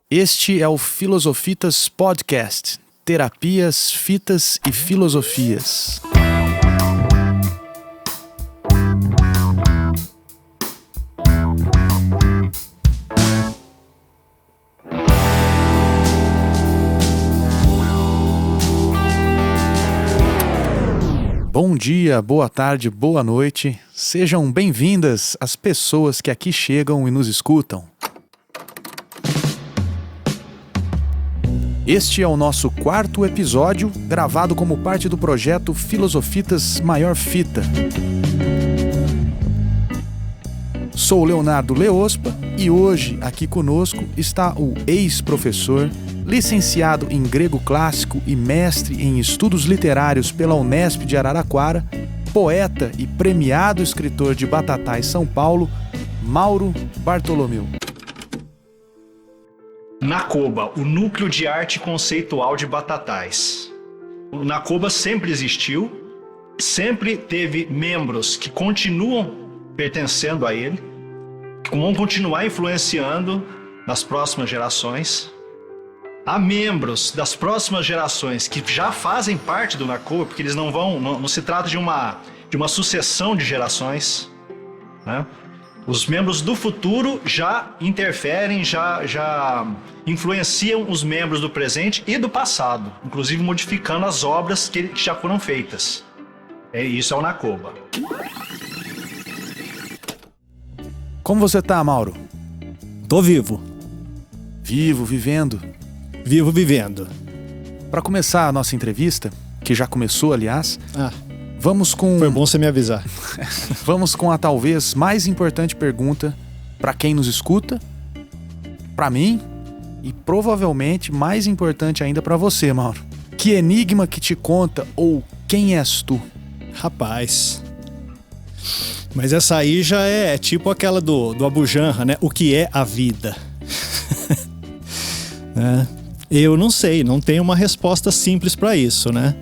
Este é o Filosofitas Podcast, terapias, fitas e filosofias. Bom dia, boa tarde, boa noite. Sejam bem-vindas as pessoas que aqui chegam e nos escutam. Este é o nosso 4º episódio, gravado como parte do projeto Filosofitas Maior Fita. Sou Leonardo Leospa e hoje aqui conosco está o ex-professor, licenciado em grego clássico e mestre em estudos literários pela Unesp de Araraquara, poeta e premiado escritor de Batatais, São Paulo, Mauro Bartolomeu. NACOBA, o Núcleo de Arte Conceitual de Batatais. O NACOBA sempre existiu, sempre teve membros que continuam pertencendo a ele, que vão continuar influenciando nas próximas gerações. Há membros das próximas gerações que já fazem parte do NACOBA, porque eles não se trata de uma sucessão de gerações, né? Os membros do futuro já interferem, já influenciam os membros do presente e do passado, inclusive modificando as obras que já foram feitas. Isso é o NACOBA. Como você tá, Mauro? Tô vivo. Vivendo. Vivo vivendo. Para começar a nossa entrevista, que já começou, aliás, vamos com... Foi bom você me avisar. Vamos com a talvez mais importante pergunta para quem nos escuta, para mim e provavelmente mais importante ainda para você, Mauro. Que enigma que te conta ou quem és tu? Rapaz. Mas essa aí já é tipo aquela do Abu Janra, né? O que é a vida? Eu não sei, não tenho uma resposta simples para isso, né?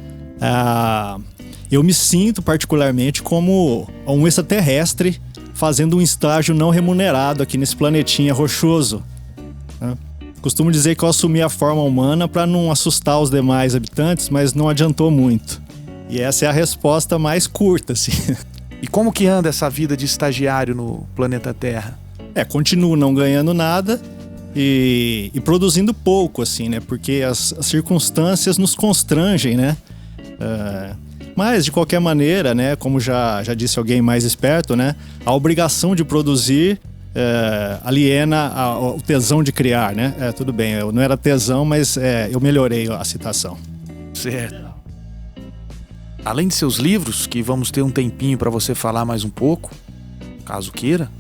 Eu me sinto particularmente como um extraterrestre fazendo um estágio não remunerado aqui nesse planetinha rochoso, né? Costumo dizer que eu assumi a forma humana para não assustar os demais habitantes, mas não adiantou muito. E essa é a resposta mais curta, assim. E como que anda essa vida de estagiário no planeta Terra? Continuo não ganhando nada e produzindo pouco, assim, né? Porque as circunstâncias nos constrangem, né? Mas, de qualquer maneira, né? Como já disse alguém mais esperto, né? A obrigação de produzir aliena o tesão de criar, né? Tudo bem, eu não era tesão, mas eu melhorei a citação. Certo. Além de seus livros, que vamos ter um tempinho para você falar mais um pouco, caso queira,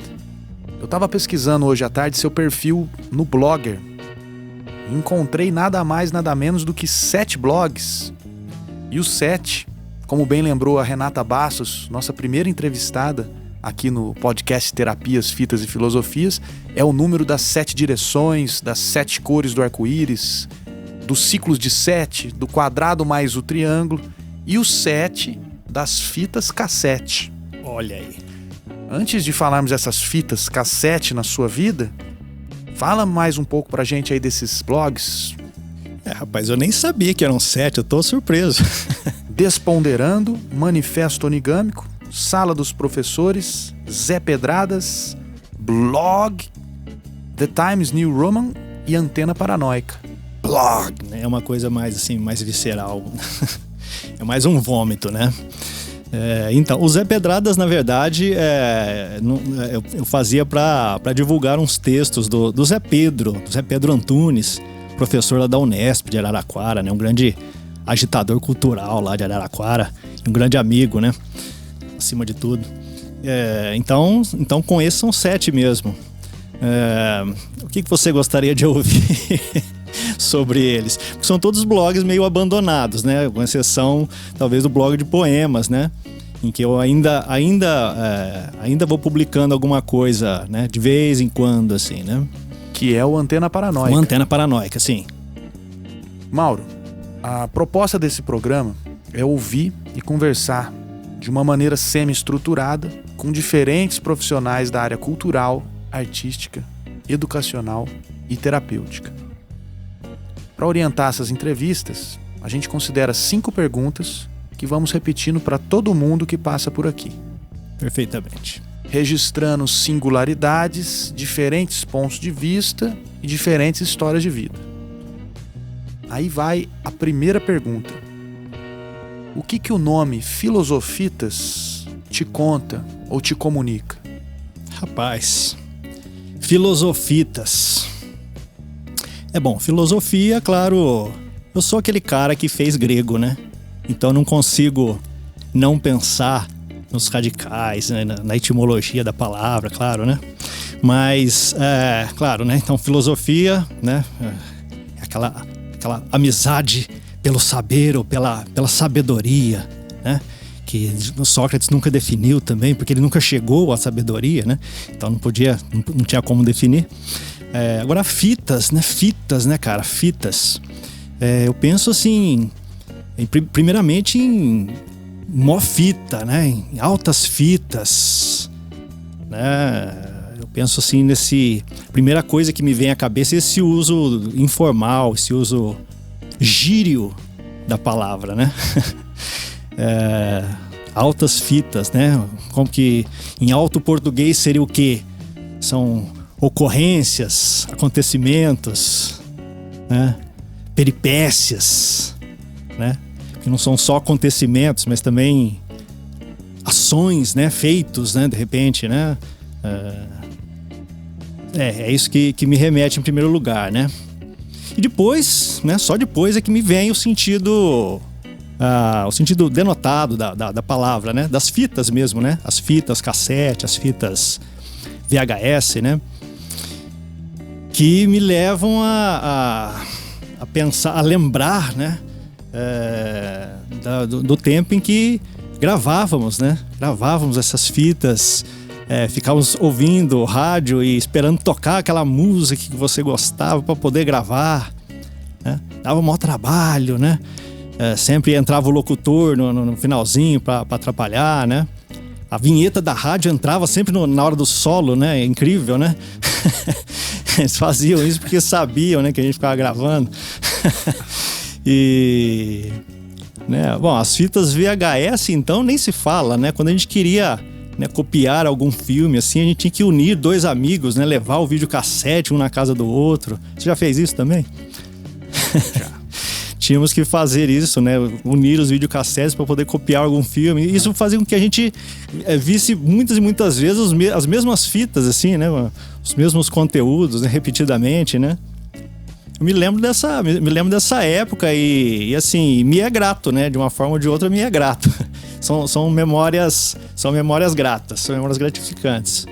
eu estava pesquisando hoje à tarde seu perfil no Blogger. Encontrei nada mais, nada menos do que 7 blogs. E os 7, como bem lembrou a Renata Bastos, nossa primeira entrevistada aqui no podcast Terapias, Fitas e Filosofias, é o número das 7 direções, das 7 cores do arco-íris, dos ciclos de 7, do quadrado mais o triângulo e os 7 das fitas cassete. Olha aí. Antes de falarmos dessas fitas cassete na sua vida, fala mais um pouco pra gente aí desses blogs. Rapaz, eu nem sabia que eram 7, eu tô surpreso. Desponderando, Manifesto Onigâmico, Sala dos Professores, Zé Pedradas, Blog, The Times New Roman e Antena Paranoica. Blog, né? É uma coisa mais assim, mais visceral. É mais um vômito, né? Então, o Zé Pedradas, na verdade, eu fazia para divulgar uns textos do Zé Pedro Antunes, professor lá da Unesp de Araraquara, né? Um grande agitador cultural lá de Araraquara, um grande amigo, né? Acima de tudo. Então com esses são 7 mesmo. O que você gostaria de ouvir sobre eles? Porque são todos blogs meio abandonados, né? Com exceção, talvez, do blog de poemas, né? Em que eu ainda vou publicando alguma coisa, né? De vez em quando, assim, né? Que é o Antena Paranoica. O Antena Paranoica, sim. Mauro, a proposta desse programa é ouvir e conversar de uma maneira semi-estruturada com diferentes profissionais da área cultural, artística, educacional e terapêutica. Para orientar essas entrevistas, a gente considera 5 perguntas que vamos repetindo para todo mundo que passa por aqui. Perfeitamente. Registrando singularidades, diferentes pontos de vista e diferentes histórias de vida. Aí vai a primeira pergunta. O que o nome Filosofitas te conta ou te comunica? Rapaz, Filosofitas. Bom, filosofia, claro, eu sou aquele cara que fez grego, né? Então não consigo não pensar nos radicais, né? Na etimologia da palavra, claro, né? Mas, claro, né? Então filosofia, né? Aquela amizade pelo saber ou pela sabedoria, né? Que Sócrates nunca definiu também, porque ele nunca chegou à sabedoria, né? Então não tinha como definir. Agora fitas, né, cara? Fitas. Eu penso assim, primeiramente em mó fita, né? Em altas fitas, né? Eu penso assim primeira coisa que me vem à cabeça é esse uso informal, esse uso gírio da palavra, né? Altas fitas, né? Como que em alto português seria o quê? São ocorrências, acontecimentos, né? Peripécias, né? Que não são só acontecimentos, mas também ações, né? Feitos, né? De repente, né? É isso que me remete em primeiro lugar, né? E depois, né? Só depois é que me vem o sentido denotado da palavra, né? Das fitas mesmo, né? As fitas cassete, as fitas VHS, né? Que me levam a pensar, a lembrar, né? Do tempo em que gravávamos, né? Gravávamos essas fitas, ficávamos ouvindo o rádio e esperando tocar aquela música que você gostava para poder gravar, né? Dava um maior trabalho, né? Sempre entrava o locutor no finalzinho para atrapalhar, né? A vinheta da rádio entrava sempre na hora do solo, né? É incrível, né? Eles faziam isso porque sabiam, né, que a gente ficava gravando. E, né, bom, as fitas VHS, então, nem se fala, né? Quando a gente queria, né, copiar algum filme, assim, a gente tinha que unir 2 amigos, né? Levar o videocassete um na casa do outro. Você já fez isso também? Já. Tínhamos que fazer isso, né? Unir os videocassetes para poder copiar algum filme. Isso fazia com que a gente visse muitas e muitas vezes as mesmas fitas, assim, né? Os mesmos conteúdos, né? Repetidamente, né? Eu me lembro dessa época e assim, me é grato, né? De uma forma ou de outra, me é grato. São memórias gratas, são memórias gratificantes.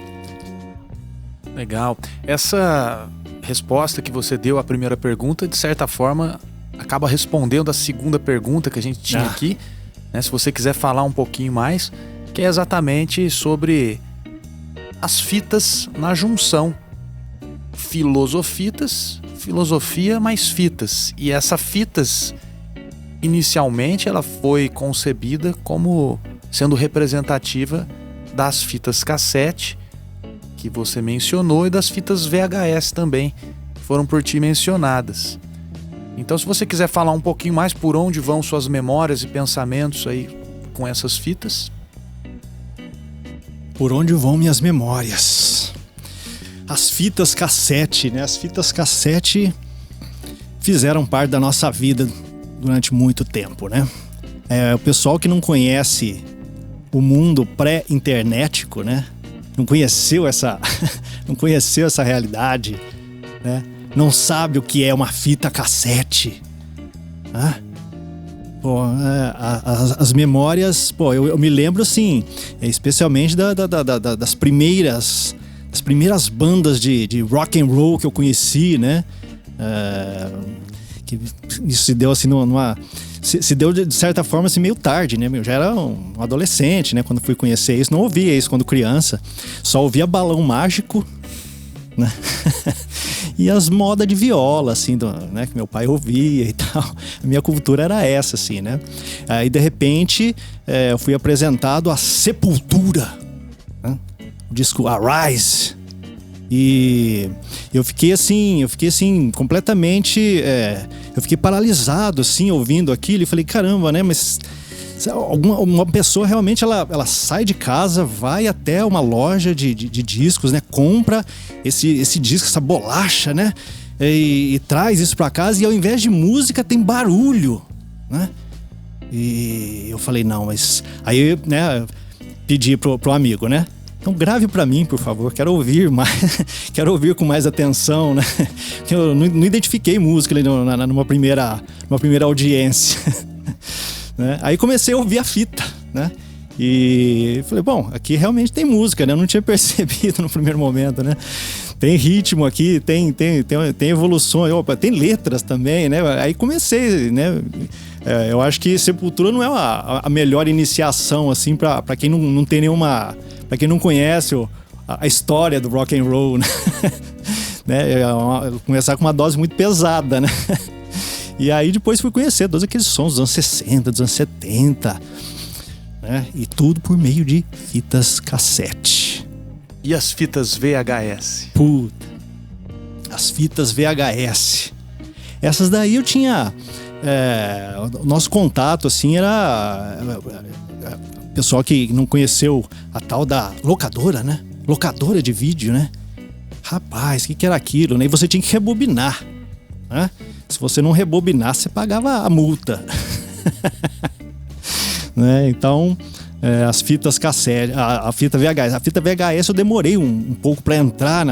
Legal. Essa resposta que você deu à primeira pergunta, de certa forma, acaba respondendo a segunda pergunta que a gente tinha aqui, né? Se você quiser falar um pouquinho mais, que é exatamente sobre as fitas na junção. Filosofitas, filosofia mais fitas. E essa fitas, inicialmente, ela foi concebida como sendo representativa das fitas cassete, que você mencionou, e das fitas VHS também, que foram por ti mencionadas. Então, se você quiser falar um pouquinho mais por onde vão suas memórias e pensamentos aí com essas fitas. Por onde vão minhas memórias? As fitas cassete, né? As fitas cassete fizeram parte da nossa vida durante muito tempo, né? O pessoal que não conhece o mundo pré-internetico, né? Não conheceu essa realidade, né? Não sabe o que é uma fita cassete. As memórias, eu me lembro assim, especialmente das primeiras bandas de rock and roll que eu conheci, né? Que isso se deu assim se deu de certa forma assim meio tarde, né? Eu já era um adolescente, né? Quando fui conhecer isso, não ouvia isso quando criança, só ouvia Balão Mágico, né? E as modas de viola, assim, né, que meu pai ouvia e tal. A minha cultura era essa, assim, né? Aí, de repente, eu fui apresentado a Sepultura, né? O disco Arise. E eu fiquei assim, completamente... eu fiquei paralisado, assim, ouvindo aquilo. E falei, caramba, né? Mas uma pessoa realmente, ela sai de casa, vai até uma loja de discos, né? Compra esse disco, essa bolacha, né? E traz isso pra casa, e ao invés de música tem barulho, né? E eu falei, não, mas... Aí, né, pedi pro amigo, né? Então grave pra mim, por favor, quero ouvir mais, quero ouvir com mais atenção, né? Porque eu não identifiquei música ali numa primeira audiência. Né? Aí comecei a ouvir a fita, né? E falei, bom, aqui realmente tem música, né? Eu não tinha percebido no primeiro momento, né? Tem ritmo aqui, tem evoluções, opa, tem letras também, né? Aí comecei, né? Eu acho que Sepultura não é a melhor iniciação, assim, pra quem não tem nenhuma... Pra quem não conhece a história do rock and roll, né? Começar com uma dose muito pesada, né? E aí depois fui conhecer todos aqueles sons dos anos 60, dos anos 70, né? E tudo por meio de fitas cassete. E as fitas VHS? Puta, as fitas VHS. Essas daí eu tinha... o nosso contato, assim, era... pessoal que não conheceu a tal da locadora, né? Locadora de vídeo, né? Rapaz, o que era aquilo, né? E você tinha que rebobinar, né? Se você não rebobinasse, você pagava a multa. Né? Então, as fitas cassete, a fita VHS. A fita VHS eu demorei um pouco para entrar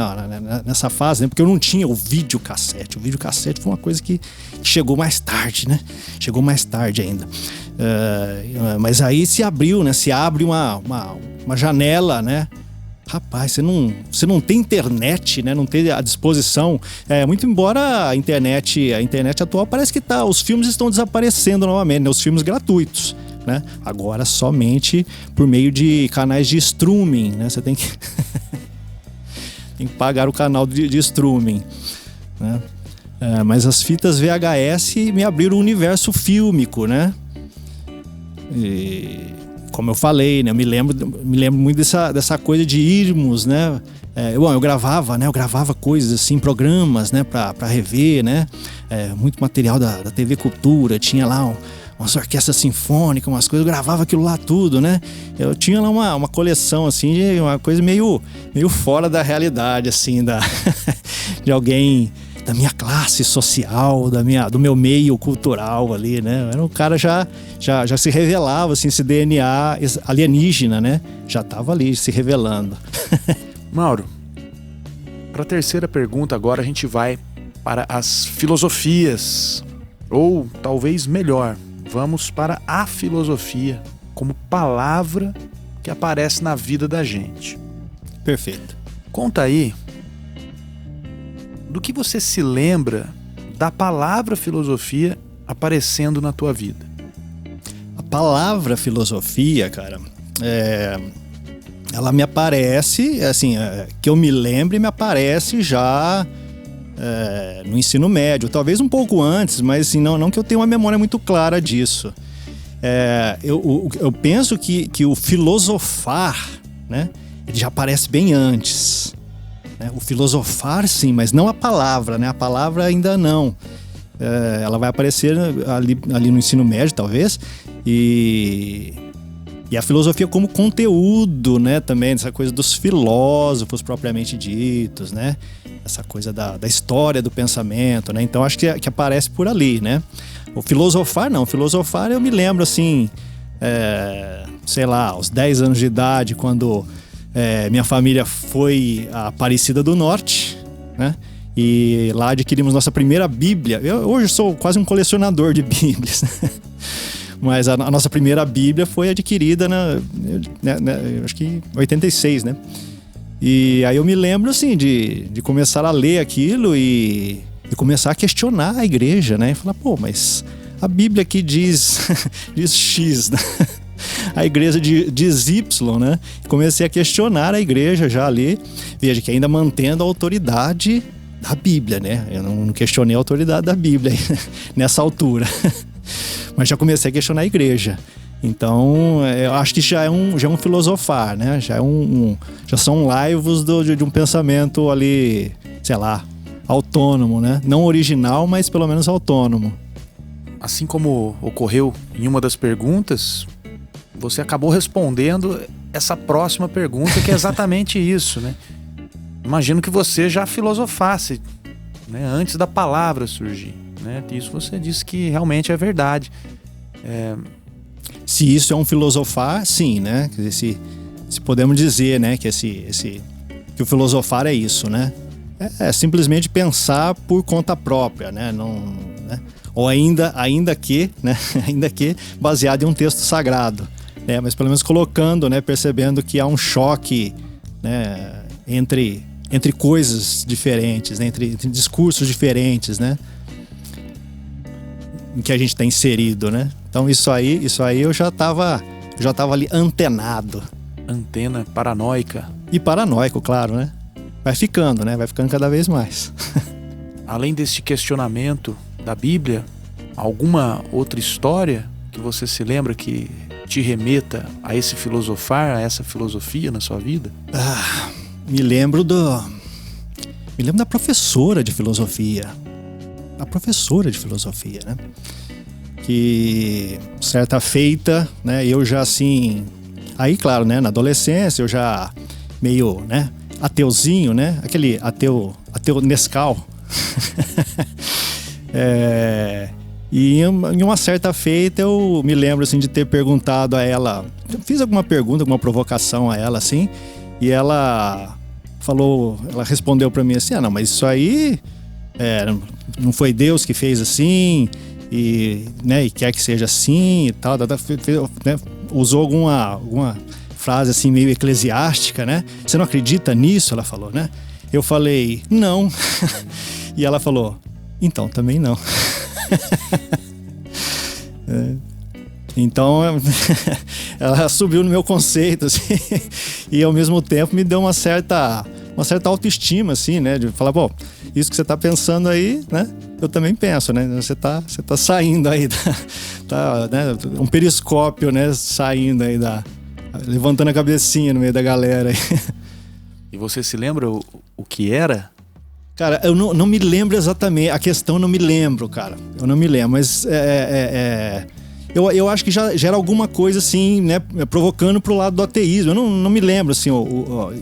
nessa fase, né? Porque eu não tinha o videocassete. O videocassete foi uma coisa que chegou mais tarde, né? Chegou mais tarde ainda. Mas aí se abriu, né? Se abre uma janela, né? Rapaz, você não tem internet, né? Não tem à disposição. Muito embora a internet atual parece que os filmes estão desaparecendo novamente, né? Os filmes gratuitos, né? Agora somente por meio de canais de streaming, né? Você tem que tem que pagar o canal de streaming, né? Mas as fitas VHS me abriram o universo fílmico, né? E, como eu falei, né? Eu me lembro muito dessa coisa de irmos, né? Eu gravava coisas assim, programas, né? Pra rever, né? Muito material da TV Cultura, tinha lá umas orquestras sinfônicas, umas coisas, eu gravava aquilo lá tudo, né? Eu tinha lá uma coleção, assim, de uma coisa meio fora da realidade, assim, de alguém da minha classe social, do meu meio cultural ali, né? Era um cara já se revelava, assim, esse DNA alienígena, né? Já estava ali se revelando. Mauro, para a terceira pergunta agora a gente vai para as filosofias, ou talvez melhor, vamos para a filosofia como palavra que aparece na vida da gente. Perfeito. Conta aí do que você se lembra da palavra filosofia aparecendo na tua vida. A palavra filosofia, cara, ela me aparece, assim, que eu me lembre, me aparece já no ensino médio, talvez um pouco antes, mas assim, não que eu tenha uma memória muito clara disso. Eu penso que o filosofar, né, ele já aparece bem antes. O filosofar, sim, mas não a palavra, né? A palavra ainda não. Ela vai aparecer ali no ensino médio, talvez. E a filosofia como conteúdo, né? Também, essa coisa dos filósofos propriamente ditos, né? Essa coisa da história do pensamento, né? Então, acho que aparece por ali, né? O filosofar, não. O filosofar, eu me lembro, assim... sei lá, aos 10 anos de idade, quando... minha família foi a Aparecida do Norte, né? E lá adquirimos nossa primeira Bíblia. Eu hoje sou quase um colecionador de Bíblias, né? Mas a nossa primeira Bíblia foi adquirida acho que em 86, né? E aí eu me lembro, assim, de começar a ler aquilo e começar a questionar a igreja, né? E falar, pô, mas a Bíblia aqui diz X, né? A igreja diz Y, né? Comecei a questionar a igreja já ali. Veja que ainda mantendo a autoridade da Bíblia, né? Eu não questionei a autoridade da Bíblia nessa altura. Mas já comecei a questionar a igreja. Então, eu acho que já é um filosofar, né? Já são laivos de um pensamento ali, sei lá, autônomo, né? Não original, mas pelo menos autônomo. Assim como ocorreu em uma das perguntas, você acabou respondendo essa próxima pergunta, que é exatamente isso, né? Imagino que você já filosofasse, né, antes da palavra surgir, né? Isso você disse que realmente é verdade. Se isso é um filosofar, sim, né? Quer dizer, se podemos dizer, né, que que o filosofar é isso, né? É simplesmente pensar por conta própria, né? Não, né? Ou ainda que, né? Ainda que baseado em um texto sagrado, né? Mas pelo menos colocando, né? Percebendo que há um choque, né? Entre coisas diferentes, né? Entre discursos diferentes, né? Em que a gente está inserido, né? Então isso aí eu já tava ali antenado. Antena paranoica. E paranoico, claro, né? Vai ficando, né? Vai ficando cada vez mais. Além deste questionamento da Bíblia, alguma outra história que você se lembra que te remeta a esse filosofar, a essa filosofia na sua vida? Me lembro da professora de filosofia. A professora de filosofia, né? Que certa feita, né? Eu já assim... Aí, claro, né? Na adolescência eu já meio, né? Ateuzinho, né? Aquele ateu Nescau. E em uma certa feita eu me lembro assim de ter perguntado a ela, fiz alguma pergunta, alguma provocação a ela assim, e ela respondeu pra mim assim: não, mas isso aí não foi Deus que fez assim, e, né, e quer que seja assim e tal, né, usou alguma frase assim meio eclesiástica, né? Você não acredita nisso? Ela falou, né? Eu falei, não. E ela falou, então, também não. Então, ela subiu no meu conceito, assim, e ao mesmo tempo me deu uma certa autoestima, assim, né? De falar, bom, isso que você tá pensando aí, né? Eu também penso, né? Você tá saindo aí, né? Um periscópio, né? Saindo aí levantando a cabecinha no meio da galera aí. E você se lembra o que era? Cara, eu não me lembro exatamente. A questão eu não me lembro, cara. Eu não me lembro, mas eu acho que já era alguma coisa assim, né? Provocando pro lado do ateísmo. Eu não me lembro, assim,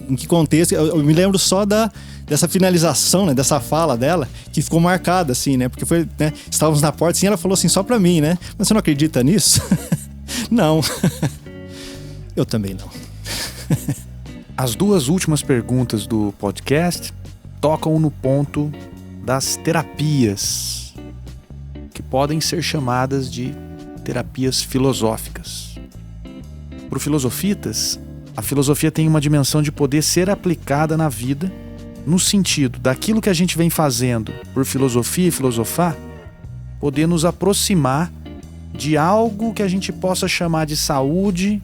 em que contexto. Eu me lembro só dessa finalização, né? Dessa fala dela, que ficou marcada, assim, né? Porque foi, né? Estávamos na porta, assim, ela falou assim, só pra mim, né? Mas você não acredita nisso? Não. Eu também não. As duas últimas perguntas do podcast tocam no ponto das terapias, que podem ser chamadas de terapias filosóficas. Para os filosofitas, a filosofia tem uma dimensão de poder ser aplicada na vida, no sentido daquilo que a gente vem fazendo por filosofia e filosofar, poder nos aproximar de algo que a gente possa chamar de saúde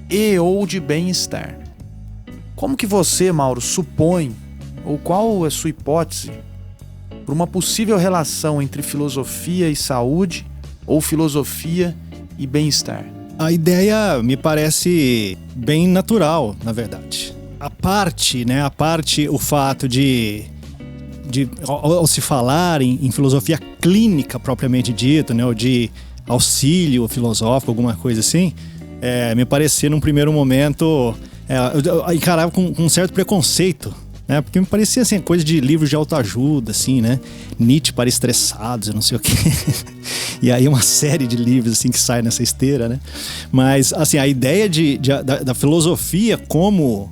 e ou de bem-estar. Como que você, Mauro, supõe, ou qual é a sua hipótese, para uma possível relação entre filosofia e saúde ou filosofia e bem-estar? A ideia me parece bem natural, na verdade. A parte, o fato de ao se falar em filosofia clínica propriamente dita, né, ou de auxílio filosófico, alguma coisa assim, me parecia num primeiro momento, eu encarava com um certo preconceito, né, porque me parecia assim, coisa de livros de autoajuda, assim, né, Nietzsche para estressados, eu não sei o que. E aí uma série de livros assim que sai nessa esteira, né? Mas assim, a ideia da filosofia como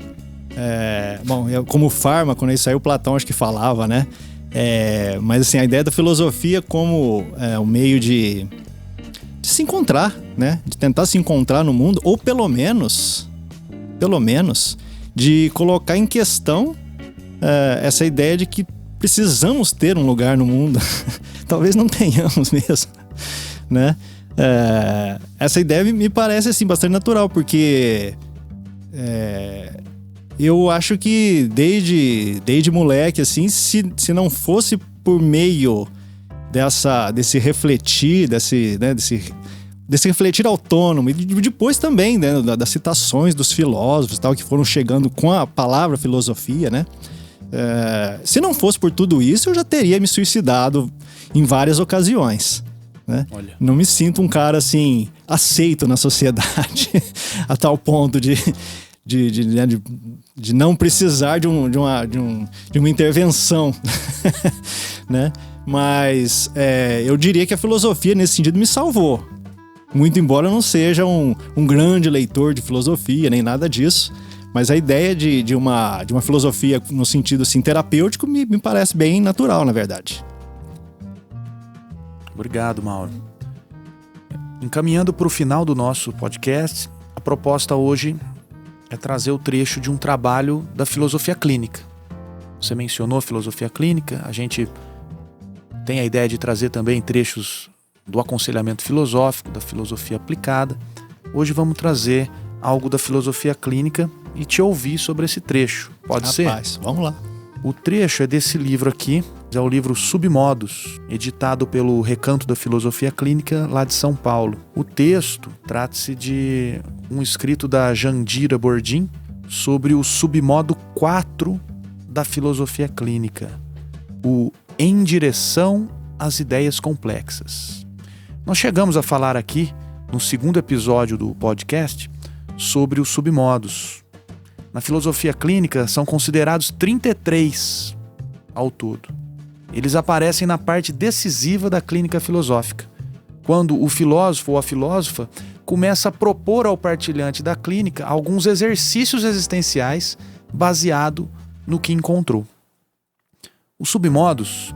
como fármaco, né? Isso aí o Platão acho que falava, né? Mas assim, a ideia da filosofia como um meio de se encontrar, né? De tentar se encontrar no mundo, ou pelo menos de colocar em questão essa ideia de que precisamos ter um lugar no mundo. Talvez não tenhamos mesmo, né? Essa ideia me parece assim bastante natural, porque eu acho que desde moleque, assim, se não fosse por meio desse refletir, desse refletir autônomo e depois também, né, das citações dos filósofos tal, que foram chegando com a palavra filosofia, né? Se não fosse por tudo isso, eu já teria me suicidado em várias ocasiões, né? Olha. Não me sinto um cara assim aceito na sociedade a tal ponto de não precisar de uma intervenção, né? Mas eu diria que a filosofia nesse sentido me salvou. Muito embora eu não seja um grande leitor de filosofia, nem nada disso. Mas a ideia de uma filosofia no sentido assim, terapêutico me parece bem natural, na verdade. Obrigado, Mauro. Encaminhando para o final do nosso podcast, a proposta hoje é trazer o trecho de um trabalho da filosofia clínica. Você mencionou a filosofia clínica, a gente tem a ideia de trazer também trechos do aconselhamento filosófico, da filosofia aplicada. Hoje vamos trazer algo da filosofia clínica e te ouvir sobre esse trecho. Pode ser? Rapaz, vamos lá. O trecho é desse livro aqui, é o livro Submodos, editado pelo Recanto da Filosofia Clínica, lá de São Paulo. O texto trata-se de um escrito da Jandira Bordin sobre o submodo 4 da filosofia clínica, o Em Direção às Ideias Complexas. Nós chegamos a falar aqui, no segundo episódio do podcast, sobre os submodos. Na filosofia clínica são considerados 33 ao todo. Eles aparecem na parte decisiva da clínica filosófica, quando o filósofo ou a filósofa começa a propor ao partilhante da clínica alguns exercícios existenciais baseado no que encontrou. Os submodos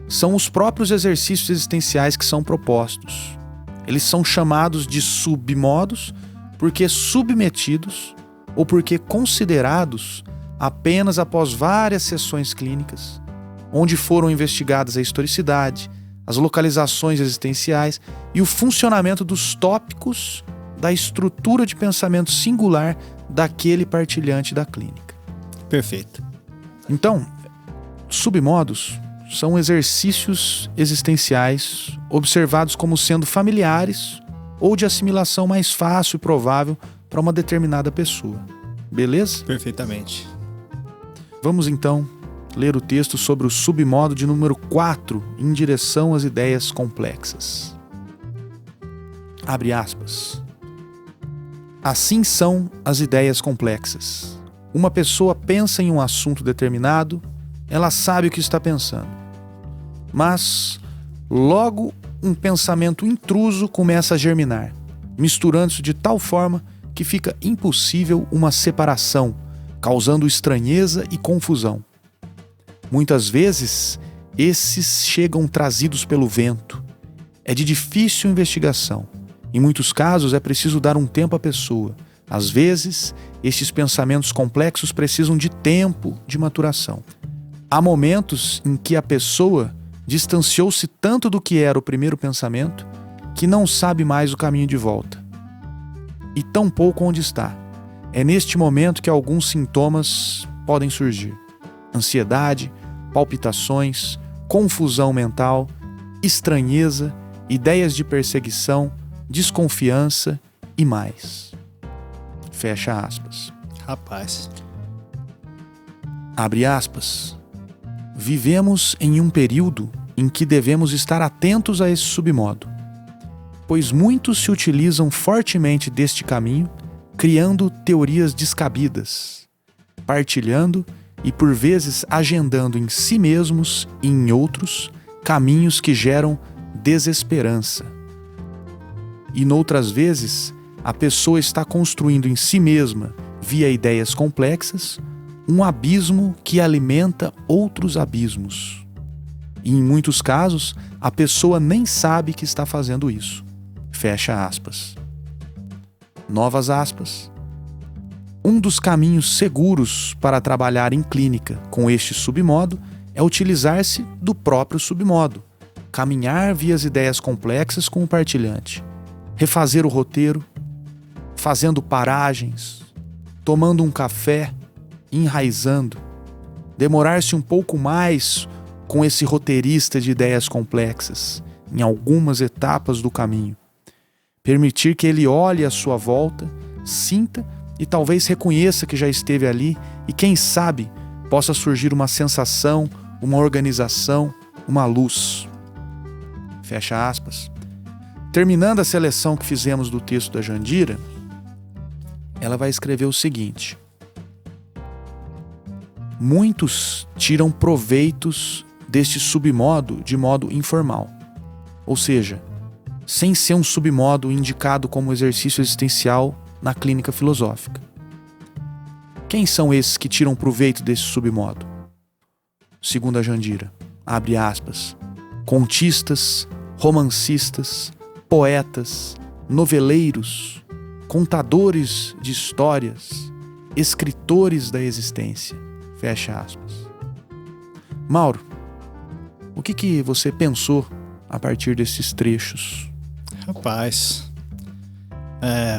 são os próprios exercícios existenciais que são propostos. Eles são chamados de submodos porque submetidos ou porque considerados apenas após várias sessões clínicas, onde foram investigadas a historicidade, as localizações existenciais e o funcionamento dos tópicos da estrutura de pensamento singular daquele partilhante da clínica. Perfeito. Então, submodos são exercícios existenciais observados como sendo familiares ou de assimilação mais fácil e provável para uma determinada pessoa. Beleza? Perfeitamente. Vamos então ler o texto sobre o submodo de número 4, em direção às ideias complexas. Abre aspas. Assim são as ideias complexas. Uma pessoa pensa em um assunto determinado, ela sabe o que está pensando. Mas, logo, um pensamento intruso começa a germinar, misturando-se de tal forma que fica impossível uma separação, causando estranheza e confusão. Muitas vezes, esses chegam trazidos pelo vento. É de difícil investigação. Em muitos casos, é preciso dar um tempo à pessoa. Às vezes, estes pensamentos complexos precisam de tempo de maturação. Há momentos em que a pessoa distanciou-se tanto do que era o primeiro pensamento que não sabe mais o caminho de volta. E tampouco onde está. É neste momento que alguns sintomas podem surgir: ansiedade, palpitações, confusão mental, estranheza, ideias de perseguição, desconfiança e mais. Fecha aspas. Rapaz. Abre aspas. Vivemos em um período em que devemos estar atentos a esse submodo, pois muitos se utilizam fortemente deste caminho, criando teorias descabidas, partilhando e por vezes agendando em si mesmos e em outros caminhos que geram desesperança. E noutras vezes, a pessoa está construindo em si mesma, via ideias complexas, um abismo que alimenta outros abismos. E em muitos casos, a pessoa nem sabe que está fazendo isso. Fecha aspas. Novas aspas. Um dos caminhos seguros para trabalhar em clínica com este submodo é utilizar-se do próprio submodo, caminhar via as ideias complexas com o partilhante, refazer o roteiro, fazendo paragens, tomando um café, enraizando, demorar-se um pouco mais com esse roteirista de ideias complexas em algumas etapas do caminho, Permitir que ele olhe à sua volta, sinta e talvez reconheça que já esteve ali e, quem sabe, possa surgir uma sensação, uma organização, uma luz. Fecha aspas. Terminando a seleção que fizemos do texto da Jandira, ela vai escrever o seguinte: muitos tiram proveitos deste submodo de modo informal, ou seja, sem ser um submodo indicado como exercício existencial na clínica filosófica. Quem são esses que tiram proveito desse submodo? Segundo a Jandira, abre aspas, contistas, romancistas, poetas, noveleiros, contadores de histórias, escritores da existência. Fecha aspas. Mauro, o que você pensou a partir desses trechos? Rapaz,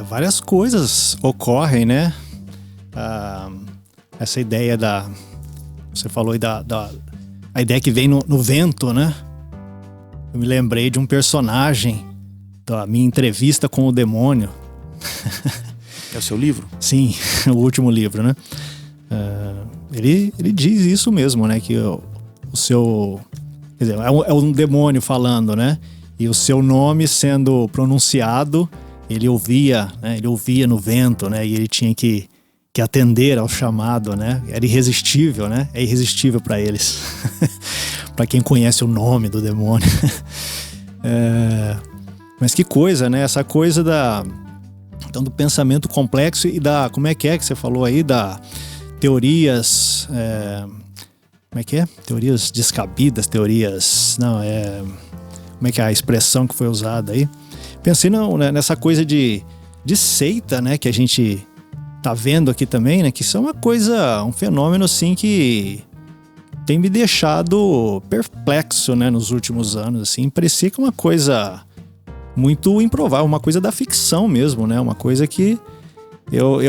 várias coisas ocorrem, né? Essa ideia você falou aí a ideia que vem no vento, né? Eu me lembrei de um personagem da minha entrevista com o demônio. É o seu livro? Sim, o último livro, né? Ele diz isso mesmo, né? Que o seu... Quer dizer, é um demônio falando, né? E o seu nome sendo pronunciado, ele ouvia, né? Ele ouvia no vento, né? E ele tinha que atender ao chamado, né? Era irresistível, né? É irresistível para eles. Para quem conhece o nome do demônio. Mas que coisa, né? Essa coisa do pensamento complexo e como é que você falou aí? Da teorias... como é que é? Teorias descabidas, teorias... como é que é a expressão que foi usada aí? Pensei nessa coisa de seita, né? Que a gente tá vendo aqui também, né? Que isso é um fenômeno assim que tem me deixado perplexo, né? Nos últimos anos, assim. Parecia que é uma coisa muito improvável, uma coisa da ficção mesmo, né? Uma coisa que eu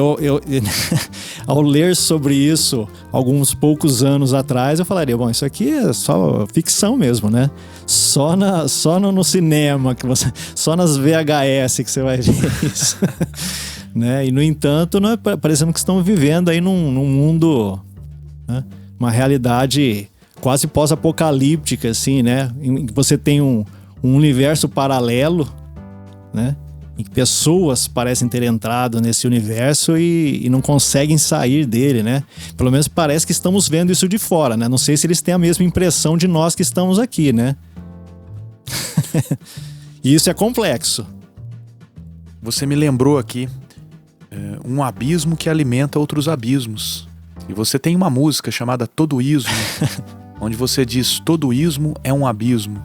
ao ler sobre isso alguns poucos anos atrás, eu falaria, bom, isso aqui é só ficção mesmo, né? Só no cinema, só nas VHS que você vai ver isso. Né? E no entanto, nós parecemos que estamos vivendo aí num mundo, né? Uma realidade quase pós-apocalíptica, assim, né? Em que você tem um universo paralelo, né? Em que pessoas parecem ter entrado nesse universo e não conseguem sair dele, né? Pelo menos parece que estamos vendo isso de fora, né? Não sei se eles têm a mesma impressão de nós que estamos aqui, né? E isso é complexo. Você me lembrou aqui um abismo que alimenta outros abismos. E você tem uma música chamada Todoísmo, onde você diz: todoísmo é um abismo.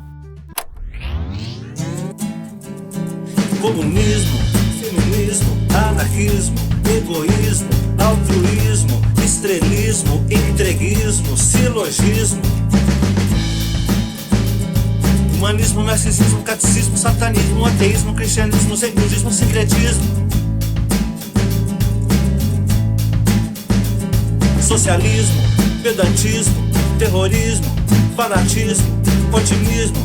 Comunismo, feminismo, anarquismo, egoísmo, altruísmo, estrelismo, entreguismo, silogismo, humanismo, narcisismo, catecismo, satanismo, ateísmo, cristianismo, budismo, sincretismo, socialismo, pedantismo, terrorismo, fanatismo, otimismo,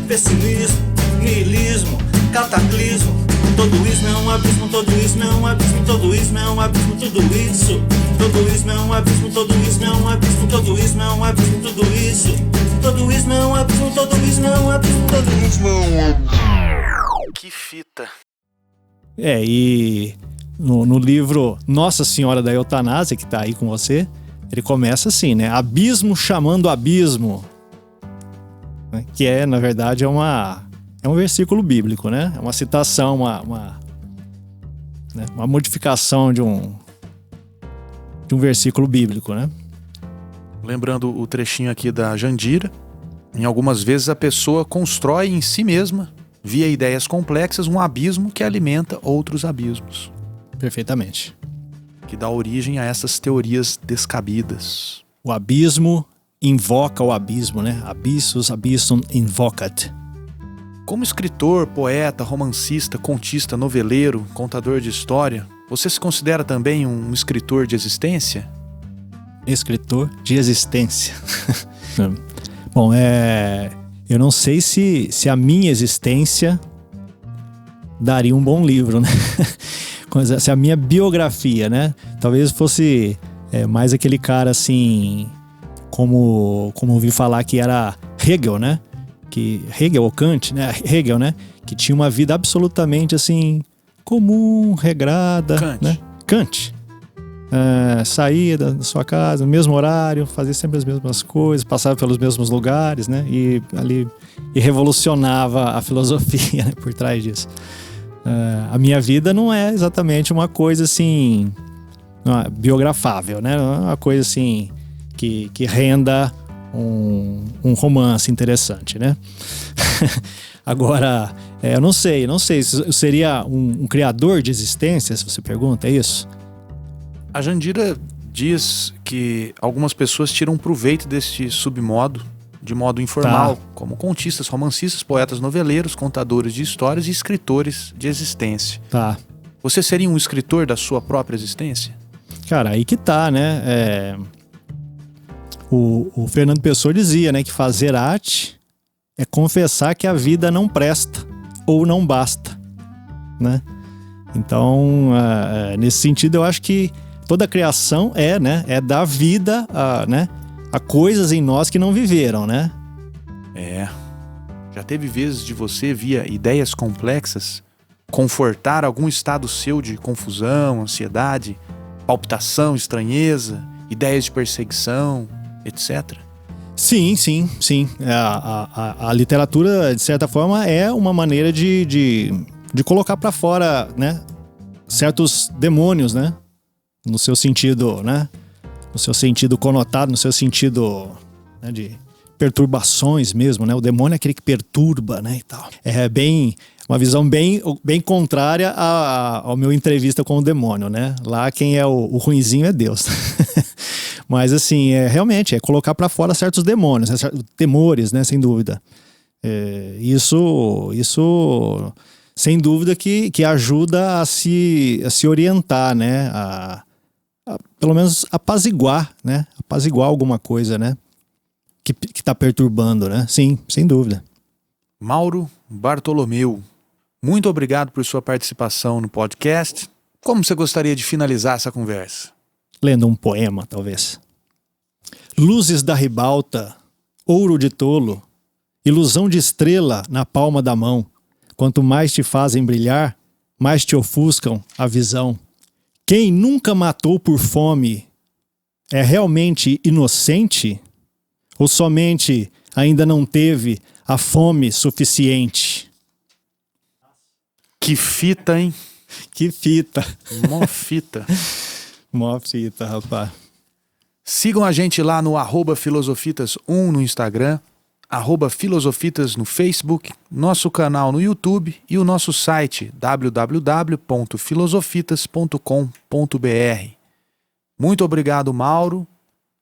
pessimismo, niilismo, cataclismo. Todoísmo é um abismo, todoísmo é um abismo, todoísmo é um abismo, tudo isso. Todoísmo é um abismo, todoísmo é um abismo, todoísmo é um abismo, tudo isso. Todoísmo é um abismo, todoísmo é um abismo, todoísmo é um abismo. Que fita. E no livro Nossa Senhora da Eutanásia, que tá aí com você, ele começa assim, né? Abismo chamando abismo. Que na verdade, é um versículo bíblico, né? É uma citação, uma modificação de um versículo bíblico, né? Lembrando o trechinho aqui da Jandira, em algumas vezes a pessoa constrói em si mesma, via ideias complexas, um abismo que alimenta outros abismos. Perfeitamente. Que dá origem a essas teorias descabidas. O abismo invoca o abismo, né? Abyssus abyssum invocat. Como escritor, poeta, romancista, contista, noveleiro, contador de história, você se considera também um escritor de existência? Escritor de existência. Bom, eu não sei se a minha existência daria um bom livro, né? Se a minha biografia, né? Talvez fosse mais aquele cara assim, como ouvi falar que era Hegel, né? Que Hegel ou Kant, né? Hegel, né? Que tinha uma vida absolutamente assim comum, regrada, Kant. Né? Kant. Saía da sua casa no mesmo horário, fazia sempre as mesmas coisas, passava pelos mesmos lugares, né? E revolucionava a filosofia, né? Por trás disso. A minha vida não é exatamente uma coisa assim biografável, né? Não é uma coisa assim que renda um romance interessante, né? Agora, eu não sei se seria um criador de existência, se você pergunta, é isso? A Jandira diz que algumas pessoas tiram proveito deste submodo, de modo informal, como contistas, romancistas, poetas noveleiros, contadores de histórias e escritores de existência. Tá. Você seria um escritor da sua própria existência? Cara, aí que tá, né? O Fernando Pessoa dizia, né, que fazer arte é confessar que a vida não presta ou não basta, né? Então, nesse sentido, eu acho que toda a criação é dar vida a coisas em nós que não viveram, né? Já teve vezes de você, via ideias complexas, confortar algum estado seu de confusão, ansiedade, palpitação, estranheza, ideias de perseguição, etc.? Sim. A literatura, de certa forma, é uma maneira de colocar para fora, né, certos demônios, né? No seu sentido, né? No seu sentido conotado, no seu sentido, né, de perturbações mesmo, né? O demônio é aquele que perturba, né, e tal. É uma visão bem contrária ao meu entrevista com o demônio, né? Lá quem é o ruinzinho é Deus. Mas assim, realmente é colocar para fora certos demônios, temores, né? Sem dúvida. Isso sem dúvida que ajuda a se orientar, né? A pelo menos apaziguar, né? Apaziguar alguma coisa, né? Que tá perturbando, né? Sim, sem dúvida. Mauro Bartolomeu, muito obrigado por sua participação no podcast. Como você gostaria de finalizar essa conversa? Lendo um poema, talvez. Luzes da ribalta, ouro de tolo, ilusão de estrela na palma da mão. Quanto mais te fazem brilhar, mais te ofuscam a visão. Quem nunca matou por fome é realmente inocente? Ou somente ainda não teve a fome suficiente? Que fita, hein? Que fita. Mó fita. Mó fita, rapaz. Sigam a gente lá no @filosofitas1 no Instagram, @filosofitas no Facebook, nosso canal no YouTube e o nosso site www.filosofitas.com.br. Muito obrigado, Mauro,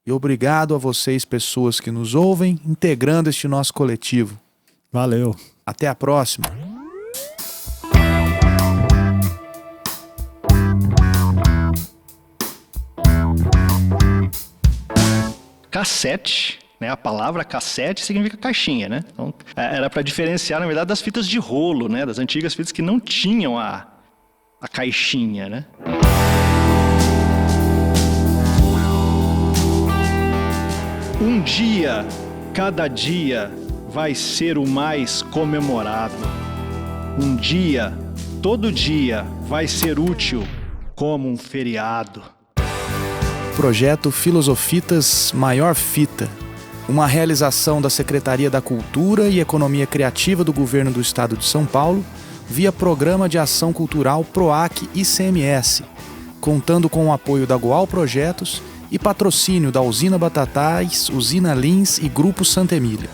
e obrigado a vocês, pessoas que nos ouvem, integrando este nosso coletivo. Valeu. Até a próxima. Cassete, né? A palavra cassete significa caixinha, né? Então, era para diferenciar, na verdade, das fitas de rolo, né? Das antigas fitas que não tinham a caixinha, né? Um dia, cada dia vai ser o mais comemorado. Um dia, todo dia vai ser útil como um feriado. Projeto Filosofitas Maior Fita, uma realização da Secretaria da Cultura e Economia Criativa do Governo do Estado de São Paulo, via Programa de Ação Cultural PROAC ICMS, contando com o apoio da Goal Projetos e patrocínio da Usina Batatais, Usina Lins e Grupo Santa Emília.